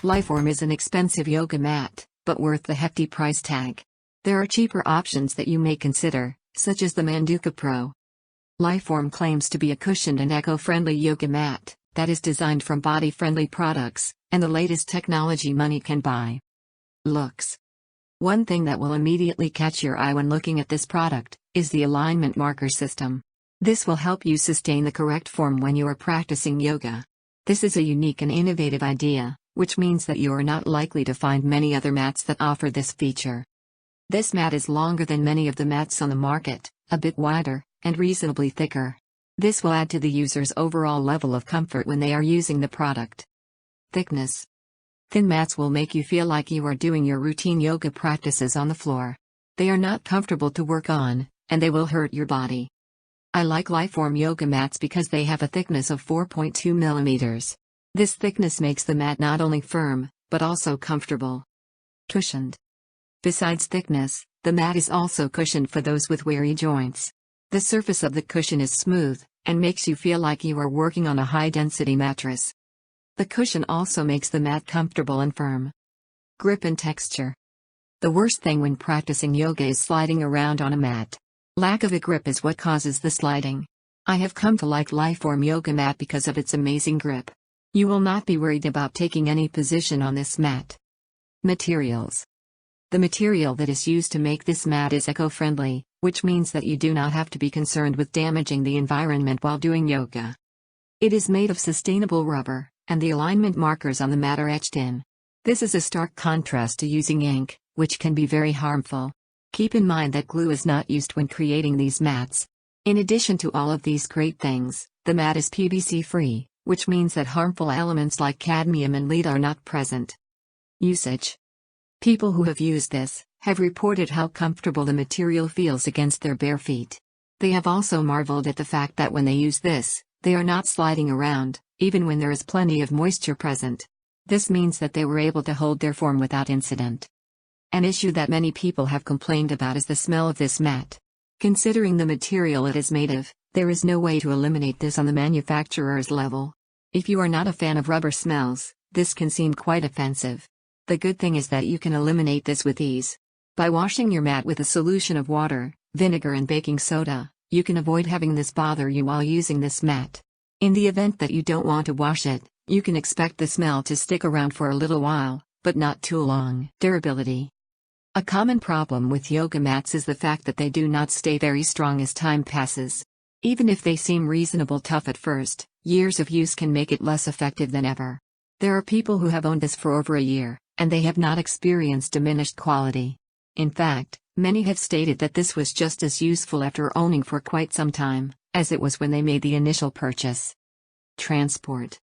Liforme is an expensive yoga mat, but worth the hefty price tag. There are cheaper options that you may consider, such as the Manduka Pro. Liforme claims to be a cushioned and eco-friendly yoga mat that is designed from body-friendly products and the latest technology money can buy. Looks. One thing that will immediately catch your eye when looking at this product is the alignment marker system. This will help you sustain the correct form when you are practicing yoga. This is a unique and innovative idea, which means that you are not likely to find many other mats that offer this feature. This mat is longer than many of the mats on the market, a bit wider, and reasonably thicker. This will add to the user's overall level of comfort when they are using the product. Thickness. Thin mats will make you feel like you are doing your routine yoga practices on the floor. They are not comfortable to work on, and they will hurt your body. I like Liforme yoga mats because they have a thickness of 4.2 millimeters. This thickness makes the mat not only firm, but also comfortable. Cushioned. Besides thickness, the mat is also cushioned for those with weary joints. The surface of the cushion is smooth, and makes you feel like you are working on a high-density mattress. The cushion also makes the mat comfortable and firm. Grip and texture. The worst thing when practicing yoga is sliding around on a mat. Lack of a grip is what causes the sliding. I have come to like Liforme yoga mat because of its amazing grip. You will not be worried about taking any position on this mat. Materials. The material that is used to make this mat is eco-friendly, which means that you do not have to be concerned with damaging the environment while doing yoga. It is made of sustainable rubber, and the alignment markers on the mat are etched in. This is a stark contrast to using ink, which can be very harmful. Keep in mind that glue is not used when creating these mats. In addition to all of these great things, the mat is PVC-free, which means that harmful elements like cadmium and lead are not present. Usage. People who have used this have reported how comfortable the material feels against their bare feet. They have also marveled at the fact that when they use this, they are not sliding around, even when there is plenty of moisture present. This means that they were able to hold their form without incident. An issue that many people have complained about is the smell of this mat. Considering the material it is made of, there is no way to eliminate this on the manufacturer's level. If you are not a fan of rubber smells, this can seem quite offensive. The good thing is that you can eliminate this with ease. By washing your mat with a solution of water, vinegar and baking soda, you can avoid having this bother you while using this mat. In the event that you don't want to wash it, you can expect the smell to stick around for a little while, but not too long. Durability. A common problem with yoga mats is the fact that they do not stay very strong as time passes. Even if they seem reasonably tough at first, years of use can make it less effective than ever. There are people who have owned this for over a year, and they have not experienced diminished quality. In fact, many have stated that this was just as useful after owning for quite some time, as it was when they made the initial purchase. Transport.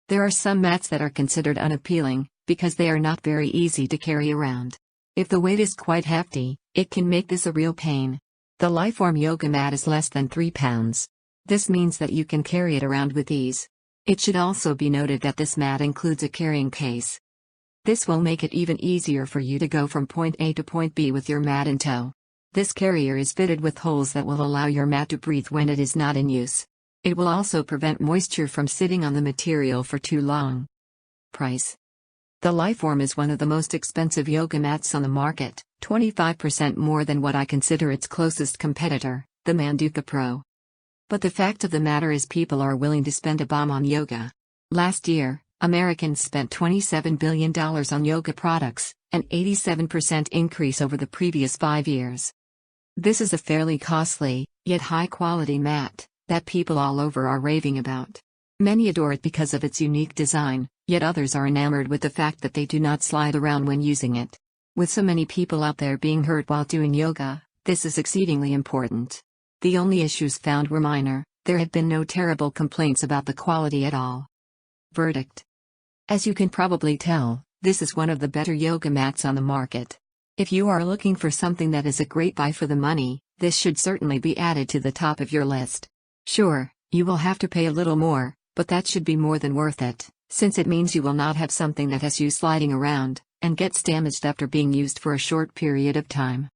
There are some mats that are considered unappealing, because they are not very easy to carry around. If the weight is quite hefty, it can make this a real pain. The Liforme yoga mat is less than 3 pounds. This means that you can carry it around with ease. It should also be noted that this mat includes a carrying case. This will make it even easier for you to go from point A to point B with your mat in tow. This carrier is fitted with holes that will allow your mat to breathe when it is not in use. It will also prevent moisture from sitting on the material for too long. Price. The Liforme is one of the most expensive yoga mats on the market, 25% more than what I consider its closest competitor, the Manduka Pro. But the fact of the matter is people are willing to spend a bomb on yoga. Last year, Americans spent $27 billion on yoga products, an 87% increase over the previous 5 years. This is a fairly costly, yet high-quality mat that people all over are raving about. Many adore it because of its unique design, yet others are enamored with the fact that they do not slide around when using it. With so many people out there being hurt while doing yoga, this is exceedingly important. The only issues found were minor. There have been no terrible complaints about the quality at all. Verdict. As you can probably tell, this is one of the better yoga mats on the market. If you are looking for something that is a great buy for the money, this should certainly be added to the top of your list. Sure, you will have to pay a little more, but that should be more than worth it, since it means you will not have something that has you sliding around, and gets damaged after being used for a short period of time.